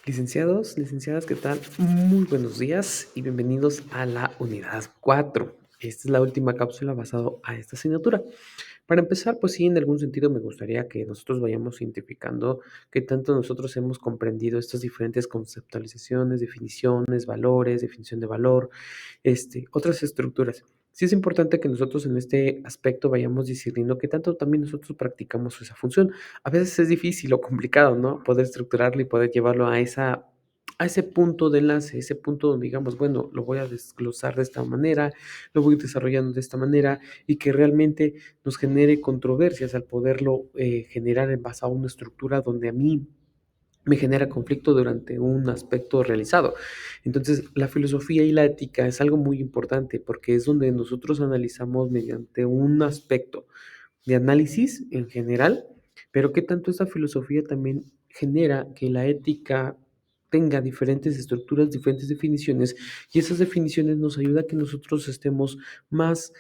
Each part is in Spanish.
Licenciados, licenciadas, ¿qué tal? Muy buenos días y bienvenidos a la unidad 4. Esta es la última cápsula basado a esta asignatura. Para empezar, pues sí, en algún sentido me gustaría que nosotros vayamos identificando qué tanto nosotros hemos comprendido estas diferentes conceptualizaciones, definiciones, valores, definición de valor, otras estructuras. Sí es importante que nosotros en este aspecto vayamos discerniendo qué tanto también nosotros practicamos esa función. A veces es difícil o complicado, ¿no? Poder estructurarlo y poder llevarlo a ese punto de enlace, ese punto donde digamos, bueno, lo voy a desglosar de esta manera, lo voy desarrollando de esta manera y que realmente nos genere controversias al poderlo generar en base a una estructura donde a mí me genera conflicto durante un aspecto realizado. Entonces, la filosofía y la ética es algo muy importante porque es donde nosotros analizamos mediante un aspecto de análisis en general, pero qué tanto esta filosofía también genera que la ética tenga diferentes estructuras, diferentes definiciones, y esas definiciones nos ayuda a que nosotros estemos más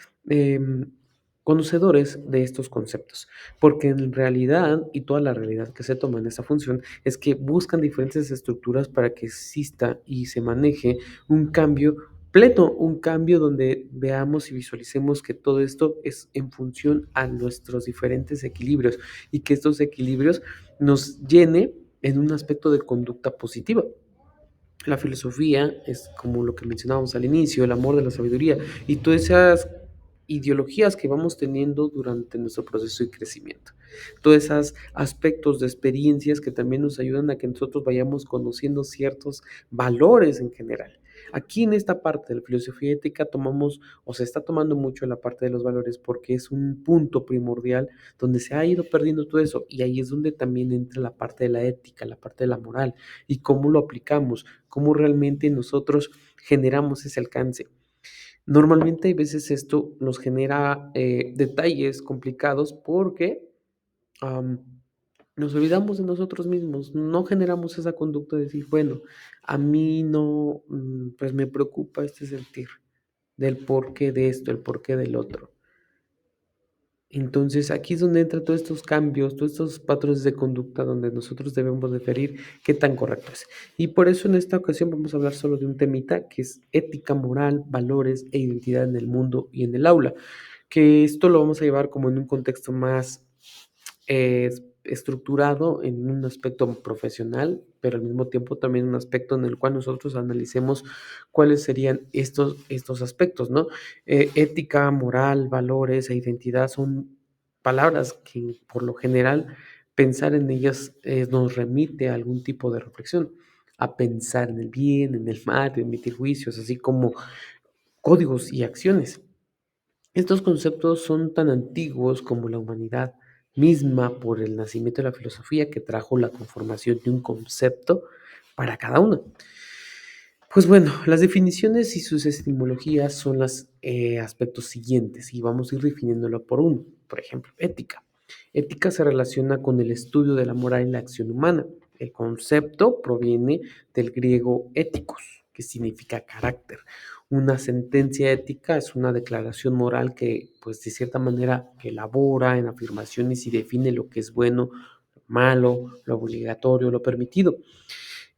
conocedores de estos conceptos, porque en realidad, y toda la realidad que se toma en esta función, es que buscan diferentes estructuras para que exista y se maneje un cambio completo, un cambio donde veamos y visualicemos que todo esto es en función a nuestros diferentes equilibrios y que estos equilibrios nos llene en un aspecto de conducta positiva. La filosofía es como lo que mencionábamos al inicio, el amor de la sabiduría y todas esas ideologías que vamos teniendo durante nuestro proceso de crecimiento. Todos esos aspectos de experiencias que también nos ayudan a que nosotros vayamos conociendo ciertos valores en general. Aquí en esta parte de la filosofía ética tomamos o se está tomando mucho la parte de los valores porque es un punto primordial donde se ha ido perdiendo todo eso y ahí es donde también entra la parte de la ética, la parte de la moral y cómo lo aplicamos, cómo realmente nosotros generamos ese alcance. Normalmente, hay veces esto nos genera detalles complicados porque am, nos olvidamos de nosotros mismos, no generamos esa conducta de decir, bueno, a mí no, pues me preocupa este sentir del porqué de esto, el porqué del otro. Entonces, aquí es donde entran todos estos cambios, todos estos patrones de conducta donde nosotros debemos definir qué tan correcto es. Y por eso en esta ocasión vamos a hablar solo de un temita que es ética, moral, valores e identidad en el mundo y en el aula, que esto lo vamos a llevar como en un contexto más estructurado en un aspecto profesional, pero al mismo tiempo también un aspecto en el cual nosotros analicemos cuáles serían estos aspectos, ¿no? Ética, moral, valores e identidad son palabras que por lo general pensar en ellas nos remite a algún tipo de reflexión, a pensar en el bien, en el mal, emitir juicios, así como códigos y acciones. Estos conceptos son tan antiguos como la humanidad misma por el nacimiento de la filosofía que trajo la conformación de un concepto para cada uno. Pues bueno, las definiciones y sus etimologías son los aspectos siguientes y vamos a ir definiéndolo por uno. Por ejemplo, ética. Ética se relaciona con el estudio de la moral y la acción humana. El concepto proviene del griego éticos, que significa carácter. Una sentencia ética es una declaración moral que, pues, de cierta manera, elabora en afirmaciones y define lo que es bueno, lo malo, lo obligatorio, lo permitido.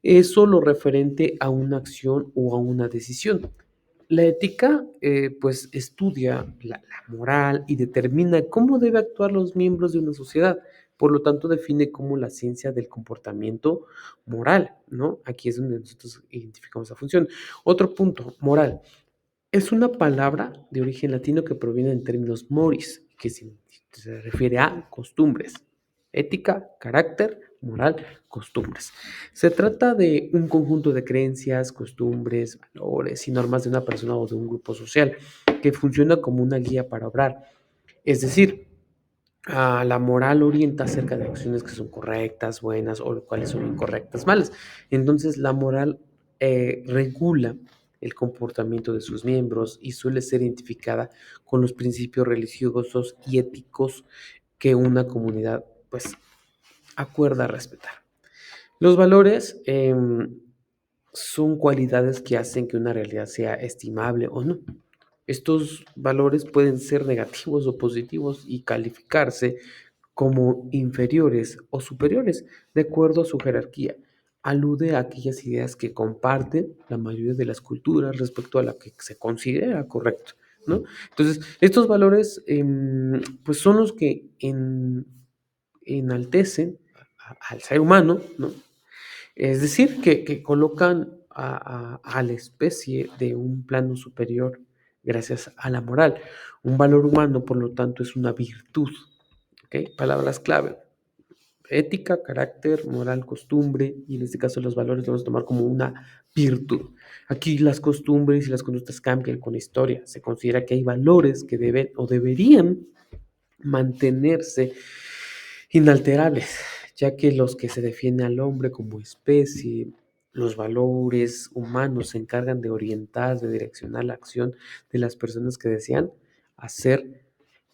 Eso lo referente a una acción o a una decisión. La ética, pues, estudia la moral y determina cómo debe actuar los miembros de una sociedad. Por lo tanto, define como la ciencia del comportamiento moral, ¿no? Aquí es donde nosotros identificamos la función. Otro punto, moral. Es una palabra de origen latino que proviene en términos moris, que se refiere a costumbres, ética, carácter, moral, costumbres. Se trata de un conjunto de creencias, costumbres, valores y normas de una persona o de un grupo social que funciona como una guía para obrar. Es decir, la moral orienta acerca de acciones que son correctas, buenas o cuáles son incorrectas, malas. Entonces, la moral regula el comportamiento de sus miembros y suele ser identificada con los principios religiosos y éticos que una comunidad pues acuerda respetar. Los valores son cualidades que hacen que una realidad sea estimable o no. Estos valores pueden ser negativos o positivos y calificarse como inferiores o superiores de acuerdo a su jerarquía. alude a aquellas ideas que comparten la mayoría de las culturas respecto a la que se considera correcto, ¿no? Entonces, estos valores, pues son los que enaltecen al ser humano, ¿no? Es decir, que colocan a la especie de un plano superior gracias a la moral. Un valor humano, por lo tanto, es una virtud, ¿ok? Palabras clave: ética, carácter, moral, costumbre, y en este caso los valores los vamos a tomar como una virtud. Aquí las costumbres y las conductas cambian con la historia. Se considera que hay valores que deben o deberían mantenerse inalterables, ya que los que se defiende al hombre como especie, los valores humanos se encargan de orientar, de direccionar la acción de las personas que desean hacer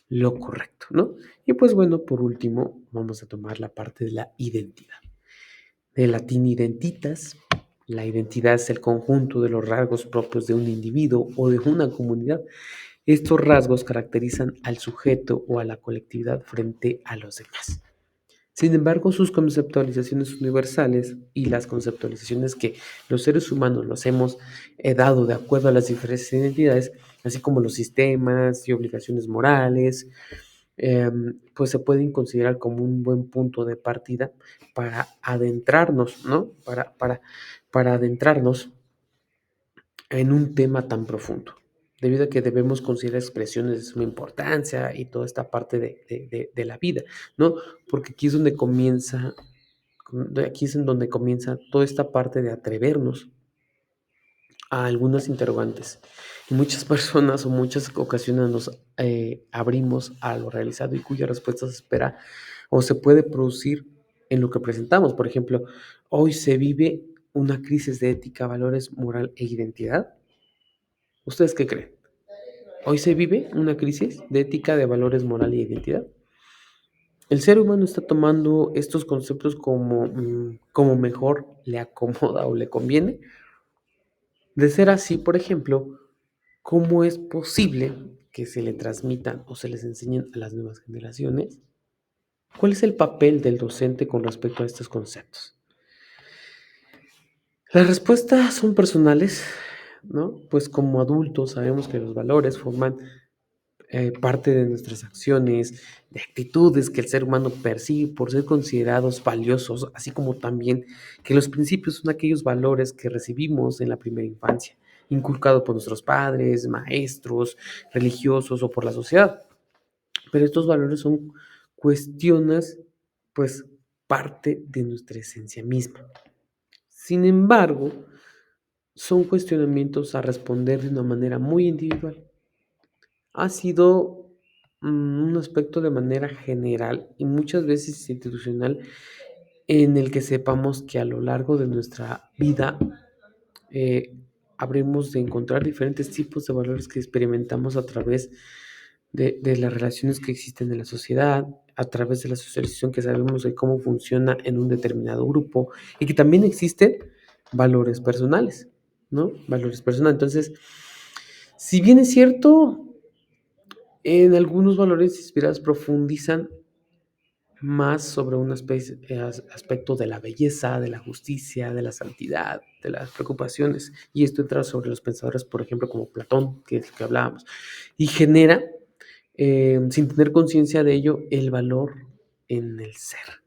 lo correcto, ¿no? Y pues bueno, por último, vamos a tomar la parte de la identidad. Del latín identitas, la identidad es el conjunto de los rasgos propios de un individuo o de una comunidad. Estos rasgos caracterizan al sujeto o a la colectividad frente a los demás. Sin embargo, sus conceptualizaciones universales y las conceptualizaciones que los seres humanos los hemos dado de acuerdo a las diferentes identidades, así como los sistemas y obligaciones morales, pues se pueden considerar como un buen punto de partida para adentrarnos, ¿no? Para adentrarnos en un tema tan profundo, debido a que debemos considerar expresiones de suma importancia y toda esta parte de la vida, ¿no? Porque aquí es en donde comienza toda esta parte de atrevernos a algunas interrogantes. Y muchas personas o muchas ocasiones nos abrimos a lo realizado y cuya respuesta se espera o se puede producir en lo que presentamos. Por ejemplo, hoy se vive una crisis de ética, valores, moral e identidad. ¿Ustedes qué creen? Hoy se vive una crisis de ética, de valores, moral y identidad. El ser humano está tomando estos conceptos como mejor le acomoda o le conviene. De ser así, por ejemplo, ¿cómo es posible que se le transmitan o se les enseñen a las nuevas generaciones? ¿Cuál es el papel del docente con respecto a estos conceptos? Las respuestas son personales, ¿no? Pues como adultos sabemos que los valores forman parte de nuestras acciones, de actitudes que el ser humano persigue por ser considerados valiosos, así como también que los principios son aquellos valores que recibimos en la primera infancia, inculcados por nuestros padres, maestros, religiosos o por la sociedad. Pero estos valores son cuestiones, pues, parte de nuestra esencia misma. Sin embargo, son cuestionamientos a responder de una manera muy individual. Ha sido un aspecto de manera general y muchas veces institucional en el que sepamos que a lo largo de nuestra vida eh, habremos de encontrar diferentes tipos de valores que experimentamos a través de las relaciones que existen en la sociedad, a través de la socialización que sabemos de cómo funciona en un determinado grupo y que también existen valores personales, ¿no? Valores personales. Entonces, si bien es cierto, en algunos valores inspirados profundizan más sobre un aspecto de la belleza, de la justicia, de la santidad, de las preocupaciones. Y esto entra sobre los pensadores, por ejemplo, como Platón, que es el que hablábamos, y genera, sin tener conciencia de ello, el valor en el ser.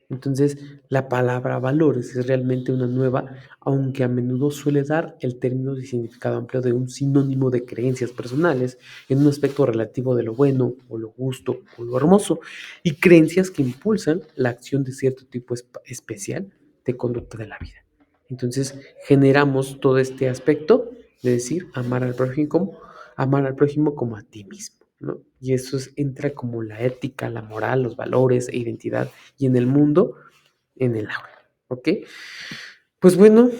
Entonces, la palabra valores es realmente una nueva, aunque a menudo suele dar el término de significado amplio de un sinónimo de creencias personales en un aspecto relativo de lo bueno o lo justo o lo hermoso, y creencias que impulsan la acción de cierto tipo especial de conducta de la vida. Entonces, generamos todo este aspecto de decir amar al prójimo como a ti mismo, ¿no? Y eso entra como la ética, la moral, los valores e identidad y en el mundo, en el aula, ¿ok? Pues bueno,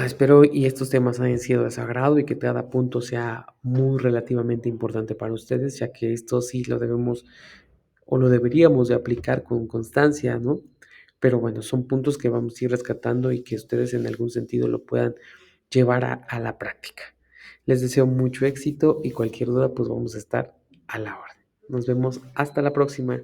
espero y estos temas hayan sido de su agrado y que cada punto sea muy relativamente importante para ustedes, ya que esto sí lo debemos o lo deberíamos de aplicar con constancia, ¿no? Pero bueno, son puntos que vamos a ir rescatando y que ustedes en algún sentido lo puedan llevar a la práctica. Les deseo mucho éxito y cualquier duda, pues vamos a estar a la orden. Nos vemos hasta la próxima.